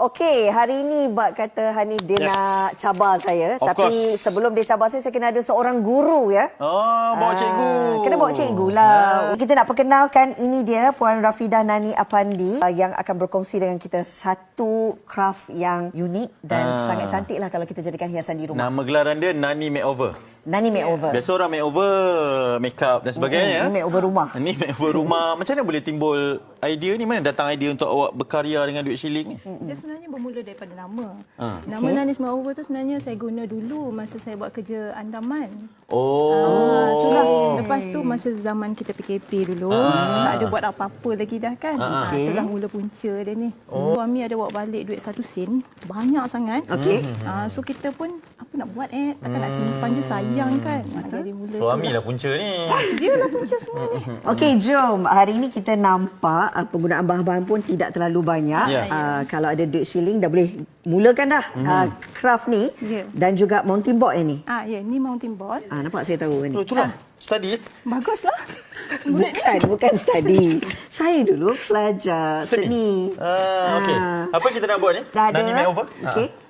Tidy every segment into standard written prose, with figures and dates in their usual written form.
Okey, hari ini Bak kata Hanif dia nak cabar saya. Of Tapi course. sebelum dia cabar saya kena ada seorang guru ya. Oh, bawa cikgu. Kena bawa cikgu lah. Kita nak perkenalkan, ini dia Puan Rafidah Nani Apandi yang akan berkongsi dengan kita satu craft yang unik dan sangat cantik lah kalau kita jadikan hiasan di rumah. Nama gelaran dia Nani Makeover. Nani Makeover. Biasa orang makeover, make up dan sebagainya. Ini makeover rumah. Ini makeover rumah. Macam mana boleh timbul idea ni? Mana datang idea untuk awak berkarya dengan duit shilling ni? Dia sebenarnya bermula daripada nama. Nama Nani Makeover tu sebenarnya saya guna dulu masa saya buat kerja Andaman. Itulah. Lepas tu masa zaman kita PKP dulu, tak ada buat apa-apa lagi dah kan. Itulah mula punca dia ni. Suami ada bawa balik duit 1 sen, banyak sangat. So kita pun apa nak buat takkan nak simpan je, sayang kan. Jadi mula Suami lah punca ni. Dia lah punca semua ni. Okey, jom. Hari ini kita nampak penggunaan bahan-bahan pun tidak terlalu banyak. Kalau ada duit shilling dah boleh mulakan dah craft ni. Dan juga mountain board ni. Ya, ni mountain board. Nampak saya tahu ni. Itulah. Study. Baguslah. Bukan study. Saya dulu pelajar seni. Okey. Apa kita nak buat ni? Dah ada. Nani Makeover.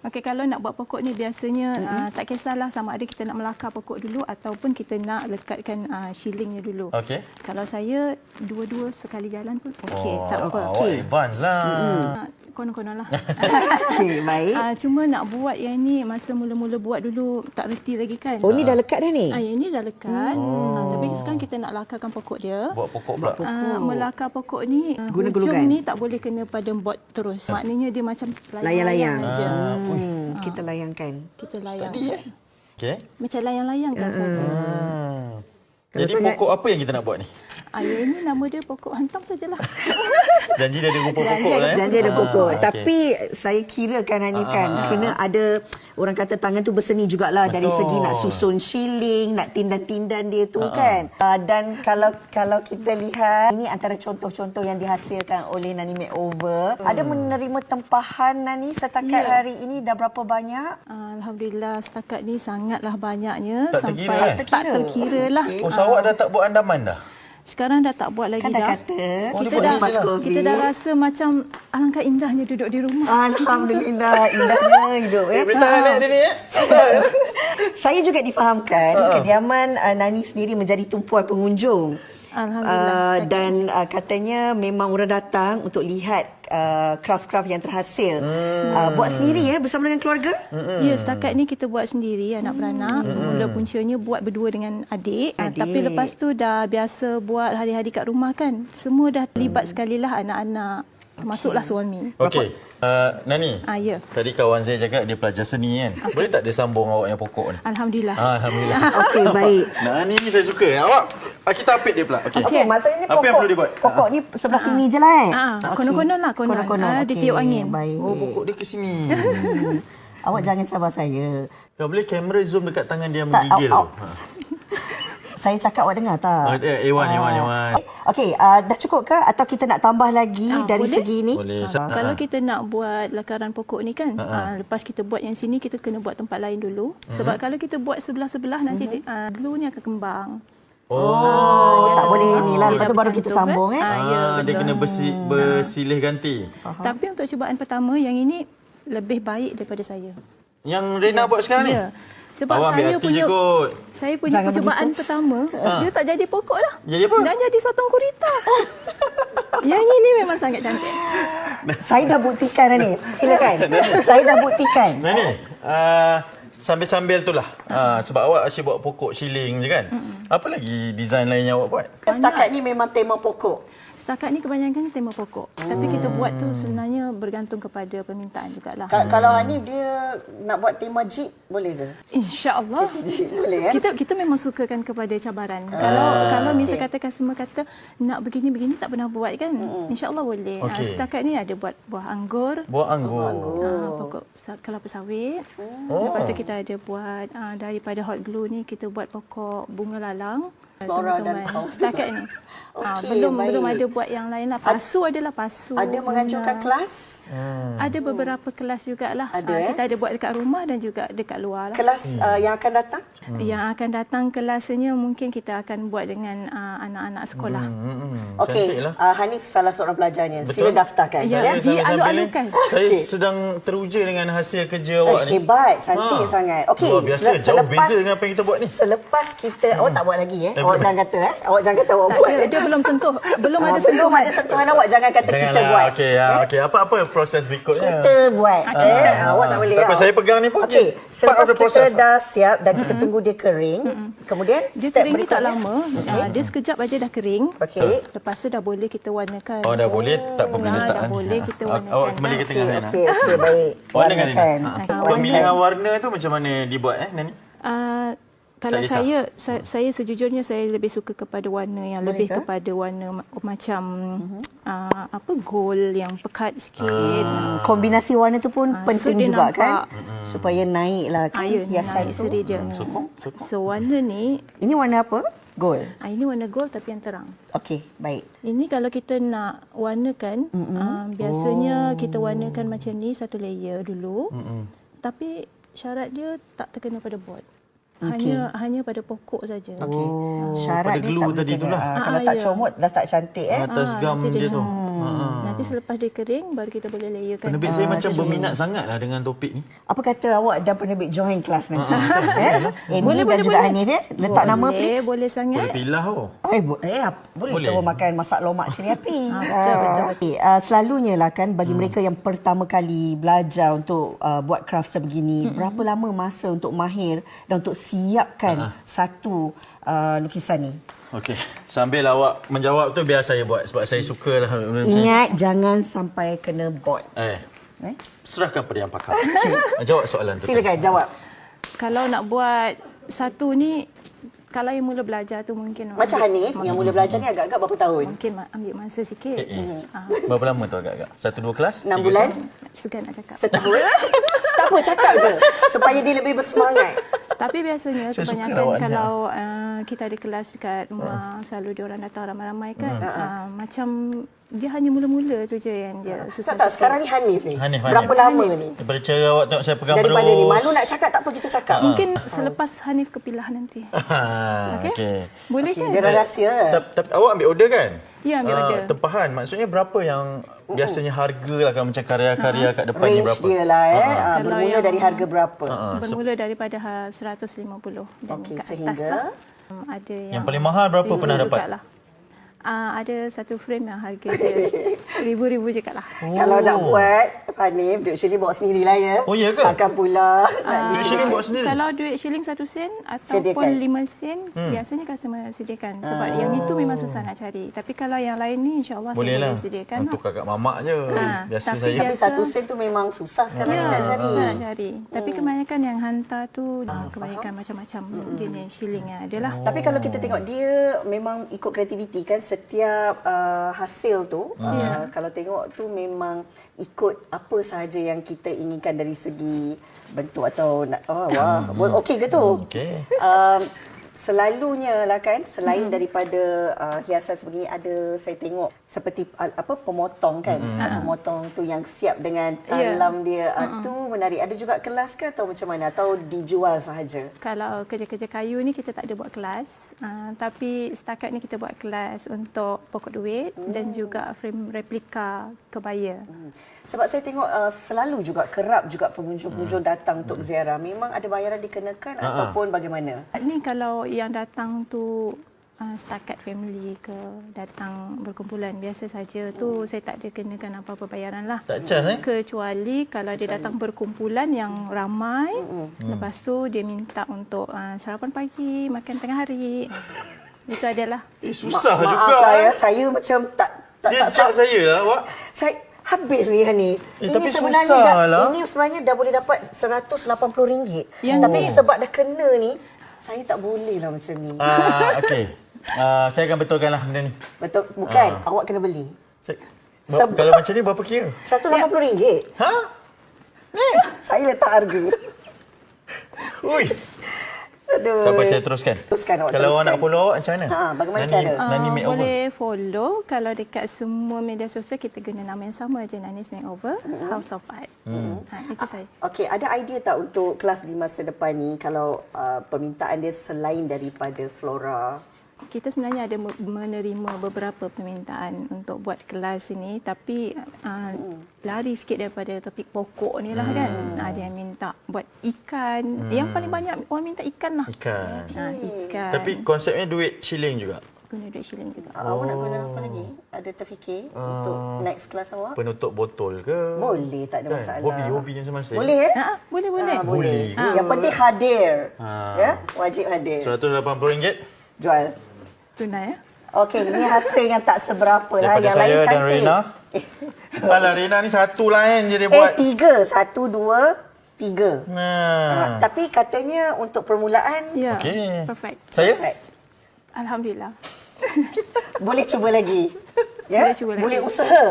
Okey, kalau nak buat pokok ni biasanya tak kisahlah sama ada kita nak melakar pokok dulu ataupun kita nak lekatkan shillingnya dulu. Okey. Kalau saya dua-dua sekali jalan pun okey, tak apa. Awak advance lah. Konon-konon lah. Okey, baik. Cuma nak buat yang ni masa mula-mula buat dulu tak reti lagi kan. Oh, ni dah lekat dah ni? Yang ni dah lekat. Tapi sekarang kita nak lakarkan pokok dia. Buat pokok pula. Melakar pokok ni, Guna hujung gulugan? ni tak boleh kena pada board terus. Maknanya dia macam Layang-layang. aja. Kita layangkan. Kita layang. Okey. Macam layang-layangkan saja. Jadi pokok apa yang kita nak buat ni? Yang ini nama dia pokok hantam sajalah. Janji dia ada rupa pokok lah. Janji ada pokok. okey. Tapi saya kira kan Hanif kan, kena ada, orang kata tangan tu berseni jugalah dari segi nak susun shilling, nak tindan-tindan dia tu kan. Dan kalau kita lihat, ini antara contoh-contoh yang dihasilkan oleh Nani Makeover. Ada menerima tempahan Nani setakat hari ini dah berapa banyak? Alhamdulillah setakat ni sangatlah banyaknya. Tak terkira, sampai tak terkira lah. Oh, awak dah tak buat Andaman dah? Sekarang dah tak buat lagi Kan dah kata kita dah rasa macam alangkah indahnya duduk di rumah. Alhamdulillah, indahnya hidup ya. Boleh tahan dia ni ya? Saya juga difahamkan kediaman Nani sendiri menjadi tumpuan pengunjung. Alhamdulillah. Dan katanya memang orang datang untuk lihat craft-craft yang terhasil. Buat sendiri ya bersama dengan keluarga? Ya, setakat ni kita buat sendiri anak beranak. Mula puncanya buat berdua dengan adik. Tapi lepas tu dah biasa buat hari-hari kat rumah kan. Semua dah terlibat sekali lah anak-anak. Termasuklah suami. Okey. Nani, Ya. tadi kawan saya cakap dia pelajar seni kan? Boleh tak dia sambung awak yang pokok ni? Alhamdulillah. Alhamdulillah. Okey, baik. Nani ni saya suka. Awak, kita apit dia pula. Okey. Okey, maksudnya Apa yang perlu dibuat? pokok ni sebelah sini je lah Konon-konon lah. Konon-konon. Dia tiup angin. Baik. Oh, pokok dia ke sini. Awak jangan cabar saya. Kau boleh kamera zoom dekat tangan dia menggigil tu. Saya cakap awak dengar tak? Ewan. Okey, dah cukup ke atau kita nak tambah lagi dari boleh? segi ni? Boleh. Kalau kita nak buat lakaran pokok ni kan, lepas kita buat yang sini, kita kena buat tempat lain dulu. Sebab kalau kita buat sebelah-sebelah, nanti glue ni akan kembang. Tak boleh ni lah. dia Lepas tu dah baru kita bergantung, sambung kan? Dia kena bersilih ganti. Tapi untuk cubaan pertama, yang ini lebih baik daripada saya. Yang Rena buat sekarang ni? Ya. Sebab Awak ambil hati je kot. saya punya Jangan percubaan begitu. pertama, dia tak jadi pokok dah. Jadi apa? Dah jadi sotong gurita. Yang ini memang sangat cantik. Saya dah buktikan ni. Silakan. Saya dah buktikan. Nani, sambil-sambil tu lah. Sebab awak asyik buat pokok shilling je kan? Apa lagi design lain yang awak buat? Setakat ni memang tema pokok. Setakat ni kebanyakan tema pokok. Tapi kita buat tu sebenarnya bergantung kepada permintaan jugalah. Kalau Hanif dia nak buat tema jeep, boleh ke? InsyaAllah. Boleh Kita memang sukakan kepada cabaran. Kalau misal kata customer kata nak begini-begini tak pernah buat kan? InsyaAllah boleh. Okey. Setakat ni ada buat buah anggur. Buat anggur. Pokok kelapa sawit. Lepas tu kita ada buat daripada hot glue ni kita buat pokok bunga lalang. Flora dan teman-teman. fauna. Setakat ni. Okey, belum baik. ada buat yang lain lah. Pasu adalah pasu. Ada menganjurkan kelas? Ada beberapa kelas jugalah. Ada, Kita ada buat dekat rumah dan juga dekat luar lah. Kelas yang akan datang? Yang akan datang kelasnya mungkin kita akan buat dengan anak-anak sekolah. Okey, Cantiklah. Hanif salah seorang pelajarnya. Betul. Sila daftarkan. Ya, Ya. dialu-alukan. Saya Okey. sedang teruja dengan hasil kerja awak ni. Hebat, cantik Ha. sangat. Okey, Luar biasa, jauh beza dengan apa yang kita buat ni. Selepas kita, awak tak buat lagi Awak jangan kata Awak jangan kata awak Tak buat. ada, dia belum sentuh. Belum ada Belum sentuhan. ada sentuhan awak, jangan kata kita buat. Okey, okey. Apa Proses berikutnya? Kita buat. Awak tak boleh. Tak apa, saya pegang ni pun. Okey, Part selepas of the kita process. dah siap dan kita tunggu dia kering, kemudian Dia step kering ni tak berikutnya. lama. Dia sekejap aja dah kering. Okey. Lepas tu dah boleh kita warnakan. Oh, dah boleh, tak apa boleh Dah letak. boleh kita warnakan. Awak kembali ke tengah Nana. Okey, baik. Warnakan Nina. Warnakan. Pemilihan warna tu macam mana dibuat Nani? Kalau Tak kisah. saya sejujurnya saya lebih suka kepada warna yang lebih ke? kepada warna macam gold yang pekat sikit. Kombinasi warna tu pun penting so dia juga nampak, kan? Supaya naiklah kan Ya, hiasan naik tu. seri dia. Sokong. So warna ni, Ini warna apa? Gold. ini warna gold tapi yang terang. Okey, baik. Ini kalau kita nak warnakan, biasanya kita warnakan macam ni satu layer dulu. Tapi syarat dia tak terkena pada board. Hanya pada pokok saja. Okey. Syarat pada dia glue tak boleh tadi tu kena. lah. Kalau tak ya. comot dah tak cantik Atas gam nanti dia tu. Nanti selepas dia kering baru kita boleh layerkan. Penerbit saya macam berminat sangat lah dengan topik ni. Apa kata awak dan penerbit join kelas nanti? Amy Boleh, dan boleh, juga boleh. Hanif Letak nama please. Boleh sangat. Boleh pilah Boleh Boleh. terus makan masak lomak cili api. betul. Okay, selalunya lah kan bagi mereka yang pertama kali belajar untuk buat craft sebegini, berapa lama masa untuk mahir dan untuk siapkan satu lukisan ni? Okey, sambil awak menjawab tu biar saya buat sebab saya suka lah. Ingat jangan sampai kena board. Serahkan pada yang pakar. Jawab soalan tu. Silakan jawab. Kalau nak buat satu ni, kalau yang mula belajar tu mungkin Macam Hanif yang mula belajar ni agak-agak berapa tahun? mungkin ambil masa sikit. Berapa lama tu agak-agak? 1-2 kelas? 6 3 bulan? kelas? Segan nak cakap. Setahun? Tak apa, cakap je. Supaya dia lebih bersemangat. Tapi biasanya Saya suka kebanyakan awak kalau kita ada kelas dekat rumah, selalu diorang datang ramai-ramai kan. Macam dia hanya mula-mula tu je yang dia susah Tak, sikit. sekarang ni Hanif ni. Hanif. Berapa lama ni? Daripada cara awak tengok saya pegang Daripada berus. ni. Malu nak cakap, tak apa kita cakap. Mungkin selepas Hanif kepilah nanti. Okey. Boleh Okey, kan? dia rahsia. Tapi awak ambil order kan? Ya, ambil order. Tempahan. Maksudnya berapa yang biasanya harga lah kalau macam karya-karya kat depan ni Range berapa? dia lah Kalau bermula yang- dari harga berapa? Bermula daripada 150 dan Okey, ke atas sehingga? lah. Ada Yang paling mahal berapa pernah dapat? jugalah. Ada satu frame yang harga dia ribu-ribu je kat lah. Kalau nak buat, Hanif, duit shilling bawa sendirilah ya. Oh, ya ke? Takkan pula. Duit shilling bawa sendiri? Kalau duit shilling 1 sen ataupun Sediakan. 5 sen, biasanya customer sediakan. Sebab yang itu memang susah nak cari. Tapi kalau yang lain ni, insyaAllah Boleh saya lah. boleh sediakan. Untuk kakak mamak je. Biasa tapi saya. Tapi biasa- 1 sen tu memang susah sekarang Ya, nak cari. susah nak cari. Tapi kebanyakan yang hantar tu, kebanyakan macam-macam jenis shilling yang ada lah. Tapi kalau kita tengok dia memang ikut kreativiti kan, setiap hasil tu kalau tengok tu memang ikut apa sahaja yang kita inginkan dari segi bentuk atau okey ke tu? Okey. Selalunya lah kan, selain daripada hiasan sebegini, ada saya tengok seperti pemotong kan, pemotong tu yang siap dengan talam dia tu menarik. Ada juga kelas ke atau macam mana, atau dijual sahaja? Kalau kerja-kerja kayu ni kita tak ada buat kelas, tapi setakat ni kita buat kelas untuk pokok duit dan juga frame replika kebaya. Sebab saya tengok selalu juga kerap juga pengunjung-pengunjung datang untuk ziarah. Memang ada bayaran dikenakan ataupun bagaimana? Ni kalau yang datang tu setakat family ke datang berkumpulan biasa saja tu saya tak ada kenakan apa-apa bayaran lah. Tak cas Kecuali kalau dia datang berkumpulan yang ramai, lepas tu dia minta untuk sarapan pagi, makan tengah hari. Itu adalah. Susah Maaf juga. lah ya, saya macam tak Dia cak saya lah awak. Saya habis ni Hani. Tapi susah lah. Ini sebenarnya dah boleh dapat RM180. Yang Tapi ni- sebab dah kena ni, saya tak boleh lah macam ni. Okey. Saya akan betulkan lah benda ni. Betul, bukan. Awak kena beli. Kalau macam ni berapa kira? RM180. Ha? Saya letak harga. Ui. Aduh. Sampai saya teruskan. Teruskan awak, Kalau awak teruskan. nak follow awak macam mana? Bagaimana Nani, cara? Nani Makeover. Boleh follow. Kalau dekat semua media sosial kita guna nama yang sama je, Nanis Makeover, House of Art. Itu saya. Okey, ada idea tak untuk kelas di masa depan ni kalau permintaan dia selain daripada flora? Kita sebenarnya ada menerima beberapa permintaan untuk buat kelas ini, tapi lari sikit daripada topik pokok ni lah kan. Ada yang minta buat ikan. Yang paling banyak orang minta ikan lah. Ikan. Ikan. Tapi konsepnya duit shilling juga. Guna duit shilling juga. Awak nak guna apa lagi? Ada terfikir untuk next kelas awak? Penutup botol ke? Boleh, tak ada masalah. Hobi yang semasa. Boleh Boleh. boleh. Boleh. Yang penting hadir. Ya, wajib hadir. RM180 Jual. Tunai ya. Okey, ini hasil yang tak seberapa lah. Daripada Yang saya lain dan cantik. Rina. Alah, Rina ni satu lain je dia buat. 3. 1, 2, 3. Nah. Tapi katanya untuk permulaan Ya. Okey. Perfect. Saya? perfect. Alhamdulillah. Boleh cuba lagi. Ya? Boleh cuba lagi. Boleh usaha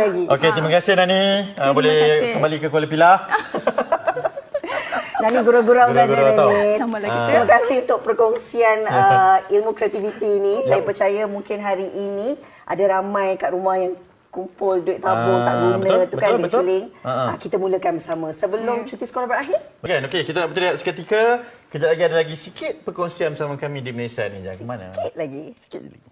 lagi. Okey, terima kasih Nani. Boleh kasih. kembali ke Kuala Pilah. Nani gurau-gurau saja Gurau-gurau tau. Nani. Sama lagi. Terima kasih untuk perkongsian ilmu kreativiti ini. Saya percaya mungkin hari ini ada ramai kat rumah yang kumpul duit tabung tak guna betul, tu kan, duit betul. shilling. Kita mulakan bersama sebelum cuti sekolah berakhir. Okey, kita nak berteriak seketika. Kejap lagi ada lagi sikit perkongsian bersama kami di Malaysia ni. Jangan ke mana. Sikit lagi. Sikit je lagi.